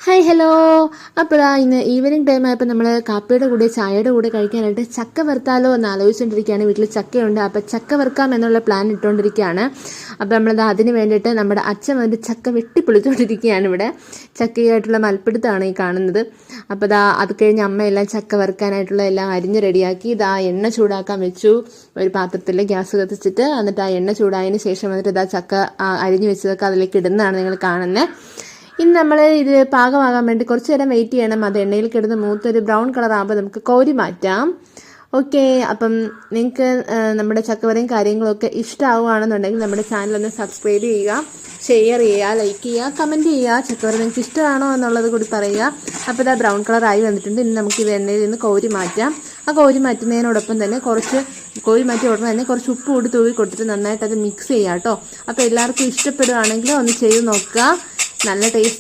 Hi hello. അപ്പോൾ ഇന്ന് evening time ആയപ്പോൾ നമ്മൾ കാപ്പിയുടെ കൂടെ ചായയുടെ കൂടെ കഴിക്കാനായിട്ട് ചക്ക വറുത്താലോ എന്ന് ആലോചിച്ചുകൊണ്ടിരിക്കുകയാണ്. വീട്ടിൽ ചക്കയുണ്ട്, അപ്പോൾ ചക്ക വറുക്കാം എന്നുള്ള പ്ലാൻ ഇട്ടുകൊണ്ടിരിക്കുകയാണ്. അപ്പോൾ നമ്മളത് അതിന് വേണ്ടിയിട്ട് നമ്മുടെ അച്ഛൻ വന്നിട്ട് ചക്ക വെട്ടിപ്പൊളിച്ചുകൊണ്ടിരിക്കുകയാണ്. ഇവിടെ ചക്കയായിട്ടുള്ള മൽപ്പിടുത്തമാണ് ഈ കാണുന്നത്. അപ്പോൾ അത് കഴിഞ്ഞ് അമ്മയെല്ലാം ചക്ക വറുക്കാനായിട്ടുള്ള എല്ലാം അരിഞ്ഞ് റെഡിയാക്കി എണ്ണ ചൂടാക്കാൻ വെച്ചു. ഒരു പാത്രത്തിൽ ഗ്യാസ് കത്തിച്ചിട്ട് എന്നിട്ട് ആ എണ്ണ ചൂടായതിന് ശേഷം വന്നിട്ട് ചക്ക അരിഞ്ഞ് വെച്ചതൊക്കെ അതിലേക്ക് ഇടുന്നതാണ് നിങ്ങൾ കാണുന്നത്. ഇനി നമ്മൾ ഇത് പാകമാകാൻ വേണ്ടി കുറച്ച് നേരം വെയിറ്റ് ചെയ്യണം. അത് എണ്ണയിൽ കിടന്ന് മൂത്തൊരു ബ്രൗൺ കളർ ആകുമ്പോൾ നമുക്ക് കോരി മാറ്റാം. ഓക്കെ, അപ്പം നിങ്ങൾക്ക് നമ്മുടെ ചക്കവരയും കാര്യങ്ങളൊക്കെ ഇഷ്ടമാവുകയാണെന്നുണ്ടെങ്കിൽ നമ്മുടെ ചാനലൊന്ന് സബ്സ്ക്രൈബ് ചെയ്യുക, ഷെയർ ചെയ്യുക, ലൈക്ക് ചെയ്യുക, കമൻറ്റ് ചെയ്യുക. ചക്കവര നിങ്ങൾക്ക് ഇഷ്ടമാണോ എന്നുള്ളത് കൂടി പറയുക. അപ്പോൾ ഇതാ ബ്രൗൺ കളർ ആയി വന്നിട്ടുണ്ട്. ഇനി നമുക്ക് ഇത് എണ്ണയിൽ നിന്ന് കോരി മാറ്റാം. ആ കോരി മാറ്റുന്നതിനോടൊപ്പം തന്നെ കോരി മാറ്റിയ ഉടനെ തന്നെ കുറച്ച് ഉപ്പ് കൂടി തൂവി കൊടുത്തിട്ട് നന്നായിട്ട് അത് മിക്സ് ചെയ്യാം കേട്ടോ. അപ്പോൾ എല്ലാവർക്കും ഇഷ്ടപ്പെടുകയാണെങ്കിൽ ഒന്ന് ചെയ്ത് നോക്കുക. നല്ല ടേസ്റ്റ്